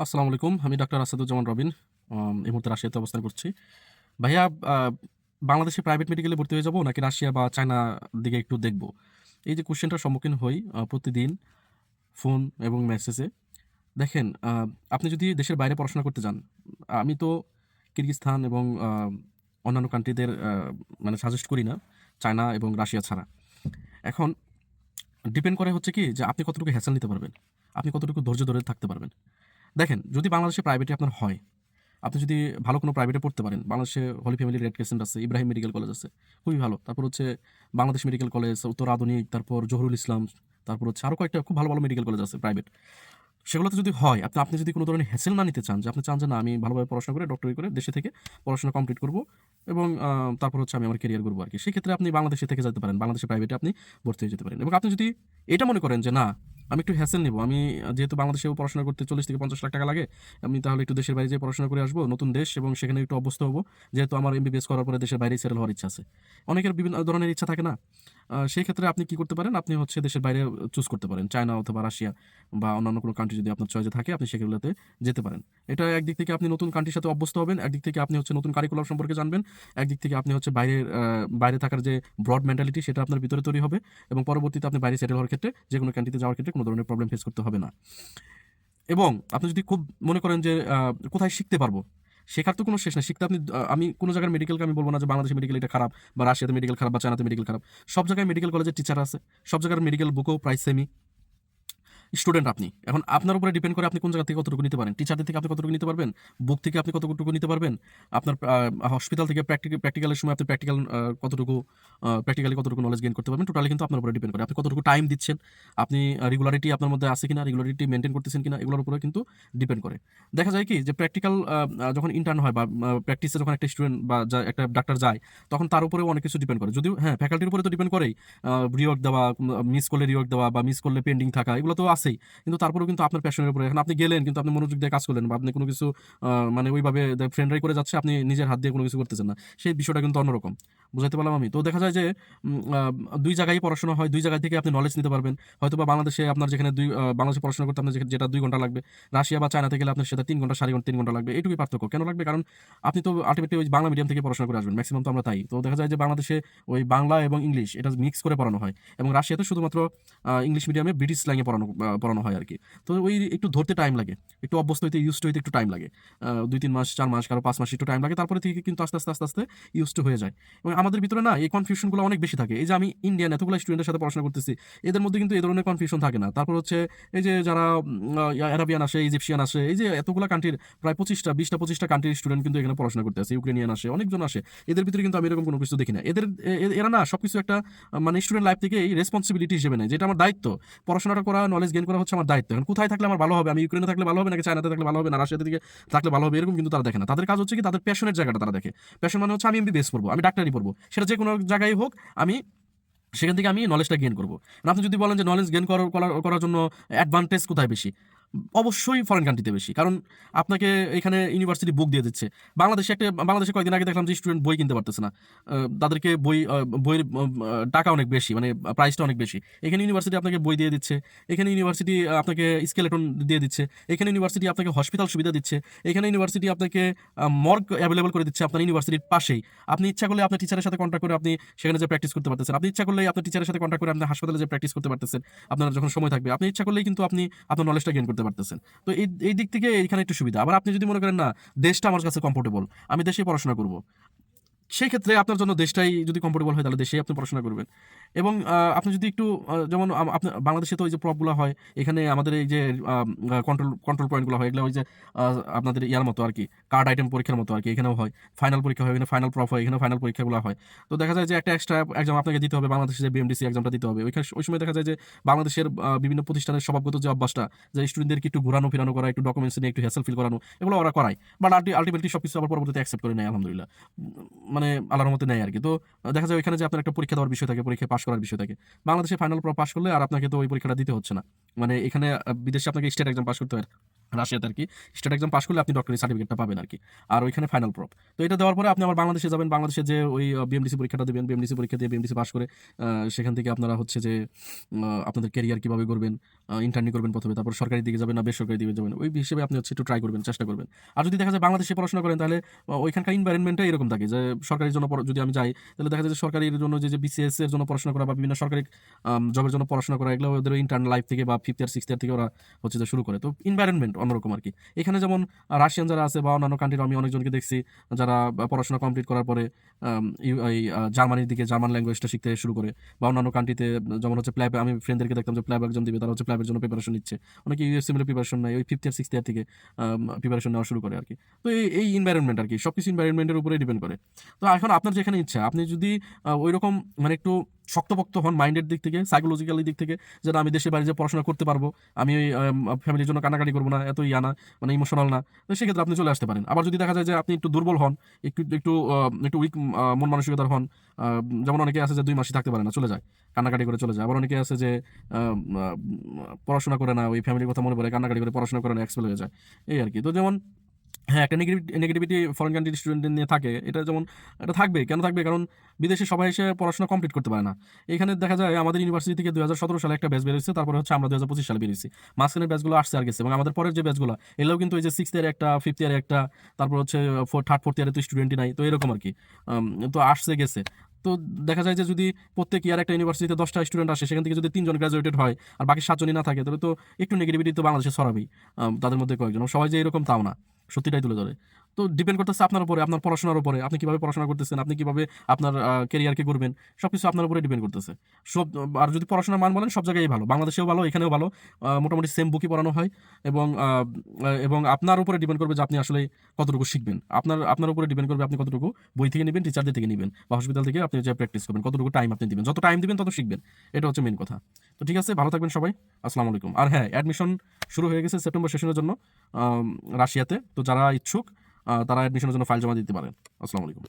আসসালামু আলাইকুম। আমি ডাক্তার আসাদুজ্জামান রবিন। এই মুহূর্তে রাশিয়াতে অবস্থান করছি। ভাইয়া, আ বাংলাদেশে প্রাইভেট মেডিকেলে ভর্তি হয়ে যাবো নাকি রাশিয়া বা চায়না দিকে একটু দেখব? এই যে কোয়েশ্চেনটার সম্মুখীন হই প্রতিদিন ফোন এবং মেসেজে। দেখেন, আপনি যদি দেশের বাইরে পড়াশোনা করতে যান, আমি তো কিরগিজস্তান এবং অন্যান্য কান্ট্রিদের মানে সাজেস্ট করি না, চায়না এবং রাশিয়া ছাড়া। এখন ডিপেন্ড করে হচ্ছে কি যে আপনি কতটুকু হ্যাসেল নিতে পারবেন, আপনি কতটুকু ধৈর্য ধরে থাকতে পারবেন। দেখেন, যদি বাংলাদেশে প্রাইভেটে আপনার হয়, আপনি যদি ভালো কোনো প্রাইভেটে পড়তে পারেন, বাংলাদেশে হলি ফ্যামিলি রেড ক্রিসেন্ট আছে, ইব্রাহিম মেডিকেল কলেজ আছে, খুবই ভালো। তারপর হচ্ছে বাংলাদেশ মেডিকেল কলেজ, উত্তর আধুনিক, তারপর জহুরুল ইসলাম, তারপর হচ্ছে আরও কয়েকটা খুব ভালো ভালো মেডিকেল কলেজ আছে প্রাইভেট। সেগুলোতে যদি হয়, আপনি যদি কোনো ধরনের হ্যাসেল না নিতে চান, যে আপনি চান যে না আমি ভালোভাবে পড়াশোনা করে ডক্টরি করে দেশে থেকে পড়াশোনা কমপ্লিট করব এবং তারপর হচ্ছে আমি আমার ক্যারিয়ার করবো আর কি, সেক্ষেত্রে আপনি বাংলাদেশে থেকে যেতে পারেন, বাংলাদেশে প্রাইভেটে আপনি ভর্তি হয়ে যেতে পারেন। এবং আপনি যদি এটা মনে করেন যে না, আমি একটু হ্যাসেল নেবো, আমি যেহেতু বাংলাদেশেও পড়াশোনা করতে 40 থেকে 50 লাখ টাকা লাগে, আমি তাহলে একটু দেশের বাইরে যেয়ে পড়াশোনা করে আসবো, নতুন দেশ এবং সেখানে একটু অভ্যস্ত হবো, যেহেতু আমার এমবিবিএস করার পরে দেশের বাইরেই সেটেল হওয়ার ইচ্ছা আছে। অনেকের বিভিন্ন ধরনের ইচ্ছা থাকে না? সেই ক্ষেত্রে আপনি কি করতে পারেন? আপনি হচ্ছে দেশের বাইরে চুজ করতে পারেন। চায়না অথবা রাশিয়া বা অন্যান্য কোনো কান্ট্রি যদি আপনার চয়েসে থাকে, আপনি সেগুলোতে যেতে পারেন। এটা একদিক থেকে আপনি নতুন কান্ট্রির সাথে অভ্যস্ত হবেন, একদিক থেকে আপনি হচ্ছে নতুন কারিকুলাম সম্পর্কে জানবেন, একদিক থেকে আপনি হচ্ছে বাইরে থাকার যে ব্রড মেন্টালিটি সেটা আপনার ভিতরে তৈরি হবে এবং পরবর্তীতে আপনি বাইরে সেটেল হওয়ার ক্ষেত্রে যেকোনো কান্ট্রিতে যাওয়ার ক্ষেত্রে কোনো ধরনের প্রবলেম ফেস করতে হবে না। এবং আপনি যদি খুব মনে করেন যে কোথায় শিখতে পারবো? শেখার তো কোনো শেষ নাই। শিখতে আপনি আমি কোনো জায়গার মেডিকেলকে আমি বলব না যে বাংলাদেশের মেডিকেল এটা খারাপ বা রাশিয়াতে মেডিকেল খারাপ বা চায়নাতে মেডিকেল খারাপ। সব জায়গায় মেডিকেল কলেজের টিচার আছে। সব জায়গার মেডিকেল বুকও প্রায় সেমই। স্টুডেন্ট আপনি। এখন আপনার উপরে ডিপেন্ড করে আপনি কোন জায়গা থেকে কতটুকু নিতে পারেন। টিচারদের থেকে আপনি কতটুকু নিতে পারবেন, বুক থেকে আপনি কতটুকু নিতে পারবেন, আপনার হসপিটাল থেকে প্র্যাকটিক্যালের সময় আপনি প্র্যাকটিক্যালি কতটুকু নলেজ গেইন করতে পারবেন, টোটালি কিন্তু আপনার উপরে ডিপেন্ড করে। আপনি কতটুকু টাইম দিচ্ছেন, আপনি রেগুলারিটি আপনার মধ্যে আছে কিনা, রেগুলারিটি মেইনটেইন করতেছেন কিনা, এগুলোর উপরে কিন্তু ডিপেন্ড করে। দেখা যায় কি যে প্র্যাকটিক্যাল যখন ইন্টার্ন হয় বা প্র্যাকটিসে যখন একটা স্টুডেন্ট বা একটা ডাক্তার যায়, তখন তার উপরেও অনেক কিছু ডিপেন্ড করে। যদিও হ্যাঁ, ফ্যাকাল্টির উপরে তো ডিপেন্ড করেই। রিওয়ার্ক দেওয়া, মিস করলে রিওয়ার্ক দেওয়া বা মিস করলে পেন্ডিং থাকা, এগুলো তো আছেই। কিন্তু তারপরেও কিন্তু আপনার প্যাশনের উপরে, এখন আপনি গেলেন কিন্তু আপনি মনোযোগ দিয়ে কাজ করলেন বা আপনি কোনো কিছু মানে ওইভাবে ফ্রেন্ডরাই করে যাচ্ছে, আপনি নিজের হাত দিয়ে কোনো কিছু করতেছেন না, সেই বিষয়টা কিন্তু অন্যরকম। বুঝাইতে পারলাম আমি? তো দেখা যায় যে দুই জায়গায় পড়াশোনা হয়, দুই জায়গা থেকে আপনি নলেজ নিতে পারবেন। হয়তোবা বাংলাদেশে আপনার যেখানে বাংলাদেশে পড়াশোনা করতে আপনার যেটা ২ ঘন্টা লাগবে, রাশিয়া বা চায়নাতে গেলে আপনার সেটা ৩ ঘন্টা, ৩ ঘন্টা লাগবে। এটুকুই পার্থক্য। কেন লাগবে? কারণ আপনি তো আল্টিমেটলি ওই বাংলা মিডিয়াম থেকে পড়াশোনা করে আসবেন। মেক্সিমাম তো আমরা তাই। তো দেখা যায় যে বাংলাদেশে ওই বাংলা এবং ইংলিশ এটা মিক্স করে পড়ানো হয় এবং রাশিয়াতে শুধুমাত্র ইংলিশ মিডিয়ামে ব্রিটিশ স্ল্যাংয়ে পড়ানো হয় আরকি। তো ওই একটু ধরতে টাইম লাগে। একটু অভ্যস্ত হইতে, ইউজড টু হইতে একটু টাইম লাগে। ২-৩ মাস, ৪ মাস, কারো ৫ মাস একটু টাইম লাগে। তারপরে থেকে কিন্তু আস্তে আস্তে ইউজড টু হয়ে যায়। এবং আমাদের ভিতরে না এই কনফিউশন গুলো অনেক বেশি থাকে। এই যে আমি ইন্ডিয়ান এতগুলা স্টুডেন্টের সাথে পড়াশোনা করতেছি, এদের মধ্যে কিন্তু এই ধরনের কনফিউশন থাকে না। তারপর হচ্ছে এই যে যারা আরাবিয়ান আসে, ইজিপশিয়ান আসে, এই যে এতগুলা কান্ট্রির প্রায় ২০টা কান্ট্রির স্টুডেন্ট কিন্তু এখানে পড়াশোনা করতে আসে। ইউক্রেনিয়ান আসে, অনেকজন আসে। এদের ভিতরে কিন্তু আমি এরকম কোনো কিছু দেখি না। এরা না সবকিছু একটা মানে স্টুডেন্ট লাইফ থেকে এই রেসপন্সিবিলিটি হিসেবে নেয়, যেটা আমার দায়িত্ব। পড়াশোনাটা করা, নলেজ গেইন করা হচ্ছে আমার দায়িত্ব। এখন কোথায় থাকলে আমার ভালো হবে, আমি ইউক্রেনে থাকলে ভালো হবে নাকি চায়নাতে থাকলে ভালো হবে না রাশিয়াতে দিকে থাকলে ভালো হবে, এরকম কিন্তু তারা দেখে না। তাদের কাজ হচ্ছে কি তাদের প্যাশনের জায়গাটা তারা দেখে। প্যাশন মানে হচ্ছে আমি এমবিবিএস পড়বো, আমি ডাক্তারি পড়বো। সেটা যে কোনো জায়গায় হোক, আমি সেখান থেকে আমি নলেজটা গেইন করবো। আপনি যদি বলেন যে নলেজ গেইন করার জন্য অ্যাডভান্টেজ কোথায় বেশি? অবশ্যই ফরেন কান্ট্রিতে বেশি। কারণ আপনাকে এখানে ইউনিভার্সিটি বুক দিয়ে দিচ্ছে। বাংলাদেশে কয়েকদিন আগে দেখলাম যে স্টুডেন্ট বই কিনতে পারতেছে না। তাদেরকে বইয়ের টাকা অনেক বেশি, মানে প্রাইসটা অনেক বেশি। এখানে ইউনিভার্সিটি আপনাকে বই দিয়ে দিচ্ছে। এখানে ইউনিভার্সিটি আপনাকে স্কেলেটন দিয়ে দিচ্ছে। এখানে ইউনিভার্সিটি আপনাকে হসপিটাল সুবিধা দিচ্ছে। এখানে ইউনিভার্সিটি আপনাকে মর্গ এভেইলেবল করে দিচ্ছে আপনার ইউনিভার্সিটির পাশেই। আপনি ইচ্ছা করলে আপনার টিচারের সাথে কন্ট্যাক্ট করে আপনি সেখানে যেয়ে প্র্যাকটিস করতে পারতেছেন। আপনি ইচ্ছা করলেই আপনার টিচারের সাথে কন্ট্যাক্ট করে আপনি হাসপাতালে যেয়ে প্র্যাকটিস করতে পারতেছেন। আপনার যখন সময় থাকবে। আপনি ইচ্ছা করলেই কিন্তু আপনি আপনার নলেজটা গেইন করতে পারতেছেন। তো এই দিক থেকে এখানে একটু সুবিধা। আবার আপনি যদি মনে করেন না, দেশটা আমার কাছে কমফোর্টেবল, আমি দেশেই পড়াশোনা করব, সেই ক্ষেত্রে আপনার জন্য দেশটাই যদি কমফোর্টেবল হয়, তাহলে দেশেই আপনি পড়াশোনা করবেন। এবং আপনি যদি একটু যেমন আপনার বাংলাদেশে তো ওই যে প্রপগুলা হয়, এখানে আমাদের এই যে কন্ট্রোল পয়েন্টগুলো হয়, এগুলো ওই যে আ আপনাদের ইয়ার মতো আরকি, কার্ড আইটেম পরীক্ষার মতো আরকি, এখানেও হয়। ফাইনাল পরীক্ষা হয়, এখানে ফাইনাল প্রপ হয়, এখানেও ফাইনাল পরীক্ষাগুলো হয়। তো দেখা যায় যে একটা এক্সট্রা এক্সাম আপনাকে দিতে হবে, বাংলাদেশে যে বিএমডিসি এক্সামটা দিতে হবে। ওই সময় দেখা যায় যে বাংলাদেশের বিভিন্ন প্রতিষ্ঠানের স্বভাবগত যে অভ্যাসটা, যে স্টুডেন্টদেরকে একটু ঘোরানো-ফিরানো করা, একটু ডকুমেন্টস নিয়ে একটু হ্যাসেল ফিল করানো, এগুলো ওরা করায়। বাট আল্টিমেটলি সবকিছু আবার পরবর্তীতে অ্যাকসেপ্ট করে নেয় আলহামদুলিল্লাহ। মানে আল্লাহর রহমতে নেয় আরকি। তো দেখা যায় ওইখানে যে আপনার একটা পরীক্ষা দেওয়ার বিষয় থাকে, পরীক্ষায় পাস করার বিষয় থাকে। বাংলাদেশে ফাইনাল পাস করলে আর আপনাকে তো ওই পরীক্ষাটা দিতে হচ্ছে না। মানে এখানে বিদেশে আপনাকে স্টেট এক্সাম পাস করতে হয়। রাশিয়াতে আরকি। স্টেট এক্সাম পাস করলে আপনি ডক্টরি সার্টিফিকেটটা পাবেন আরকি। আর ওইখানে ফাইনাল প্রপ। তো এটা দেওয়ার পরে আপনি আবার বাংলাদেশে যাবেন। বাংলাদেশে যেয়ে ওই বিএমডিসি পরীক্ষাটা দিবেন। বিএমডিসি পরীক্ষা দিয়ে বিএমডিসি পাস করে সেখান থেকে আপনারা হচ্ছে যে আপনাদের ক্যারিয়ার কিভাবে গড়বেন, ইন্টার্নি করবেন প্রথমে, তারপর সরকারি দিকে যাবেন না বেসরকারি দিকে যাবেন, ওই হিসেবে আপনি হচ্ছে একটু ট্রাই করবেন, চেষ্টা করবেন। আর যদি দেখা যায় বাংলাদেশে পড়াশোনা করেন তাহলে ওইখানকার এনভায়রনমেন্টটা এরকম থাকে যে সরকারির জন্য যদি আমি যাই তাহলে দেখা যায় যে সরকারির জন্য যে বিসিএস এর জন্য পড়াশোনা করা বা বিভিন্ন সরকারি জবের জন্য পড়াশোনা করা, এগুলো ওদের ইন্টার্ন লাইফ থেকে বা 5th ইয়ার 6th ইয়ার থেকে ওরা হচ্ছে যে শুরু করে। তো এনভায়রনমেন্ট অন্যরকম আর কি। এখানে যেমন রাশিয়ান যারা আছে বা অন্যান্য কান্ট্রির আমি অনেকজনকে দেখছি যারা পড়াশোনা কমপ্লিট করার পরে জার্মানির দিকে জার্মান ল্যাঙ্গুয়েজটা শিখতে শুরু করে, বা অন্যান্য কান্ট্রিতে যেমন হচ্ছে প্ল্যাব, আমি ফ্রেন্ডদেরকে দেখতাম যে প্ল্যাব এক্সাম দিবে, তারা হচ্ছে প্ল্যাবের জন্য প্রিপারেশন নিচ্ছে। অনেকে ইউএসসি মিলে প্রিপারেশন নেয়, ওই 5th ইয়ার 6th ইয়ার থেকে প্রিপারেশন নেওয়া শুরু করে আর কি। তো এই এনভায়রনমেন্ট আর কি, সব কিছু এনভায়রনমেন্টের উপরে ডিপেন্ড করে। তো এখন আপনার যেখানে ইচ্ছা, আপনি যদি ওই রকম মানে একটু শক্তপোক্ত হন মাইন্ডের দিক থেকে, সাইকোলজিক্যালি দিক থেকে, যেটা আমি দেশের বাইরে যে পড়াশোনা করতে পারবো, আমি ওই ফ্যামিলির জন্য কান্নাকাটি করবো না, এত ইয়া না, মানে ইমোশনাল না, তো সেক্ষেত্রে আপনি চলে আসতে পারেন। আবার যদি দেখা যায় যে আপনি একটু দুর্বল হন, একটু একটু একটু উইক মন মানসিকতার হন, যেমন অনেকে আছে যে 2 মাসই থাকতে পারে না, চলে যায়, কান্নাকাটি করে চলে যায়। আবার অনেকে আছে যে পড়াশোনা করে না, ওই ফ্যামিলির কথা মনে পড়ে কান্নাকাটি করে পড়াশোনা করে না, এক্সপেল হয়ে যায়, এই আর কি। তো যেমন হ্যাঁ, একটা নেগেটিভিটি ফরেন কান্ট্রির স্টুডেন্টদের নিয়ে থাকে, এটা যেমন এটা থাকবে, কেন থাকবে? কারণ বিদেশে সবাই এসে পড়াশোনা কমপ্লিট করতে পারে না। এখানে দেখা যায় আমাদের ইউনিভার্সিটি থেকে 2017 সালে একটা ব্যাচ বেরিয়েছে, তারপরে হচ্ছে আমরা 2025 সালে বেরিয়েছি। মাঝখানের ব্যাচগুলো আসছে আর গেছে, এবং আমাদের পরের যে ব্যাচগুলো এগুলোও কিন্তু এই যে 6th ইয়ারে একটা, 5th ইয়ারে একটা, তারপর হচ্ছে 3rd 4th ইয়ারে তো স্টুডেন্টই নাই, তো এরকম আর কি। তো আসছে গেছে। তো দেখা যায় যে যদি প্রত্যেক ইয়ার একটা ইউনিভার্সিটিতে 10টা স্টুডেন্ট আসে, সেখান থেকে যদি 3 জন গ্রাজুয়েটেড হয় আর বাকি 7 জনই না থাকে, তাহলে তো একটু নেগেটিভিটি তো বাংলাদেশে ছড়াবেই, তাদের মধ্যে কয়েকজন। সবাই যে এরকম তাও না, সত্যিটাই তুলে ধরে। তো ডিপেন্ড করতেছে আপনার উপরে, আপনার পড়াশোনার উপরে, আপনি কিভাবে পড়াশোনা করতেছেন, আপনি কিভাবে আপনার ক্যারিয়ারকে করবেন, সবকিছু আপনার উপরে ডিপেন্ড করতেছে। সব আর যদি পড়াশোনার মান বলেন, সব জায়গায় ভালো, বাংলাদেশেও ভালো, এখানেও ভালো, মোটামুটি সেম বুকই পড়ানো হয়। এবং এবং আপনার উপরে ডিপেন্ড করবে যে আপনি আসলে কতটুকু শিখবেন, আপনার উপরে ডিপেন্ড করবে আপনি কতটুকু বই থেকে নেবেন, টিচারদের থেকে নেবেন, বা হসপিটাল থেকে আপনি যে প্র্যাকটিস করবেন, কতটুকু টাইম আপনি দিবেন, যত টাইম দিবেন তত শিখবেন, এটা হচ্ছে মেন কথা। তো ঠিক আছে, ভালো থাকবেন সবাই, আসসালামু আলাইকুম। আর হ্যাঁ, অ্যাডমিশন শুরু হয়ে গেছে সেপ্টেম্বর সেশনের জন্য রাশিয়াতে, তো যারা ইচ্ছুক তারা অ্যাডমিশনের জন্য ফাইল জমা দিতে পারেন। আসসালামু আলাইকুম।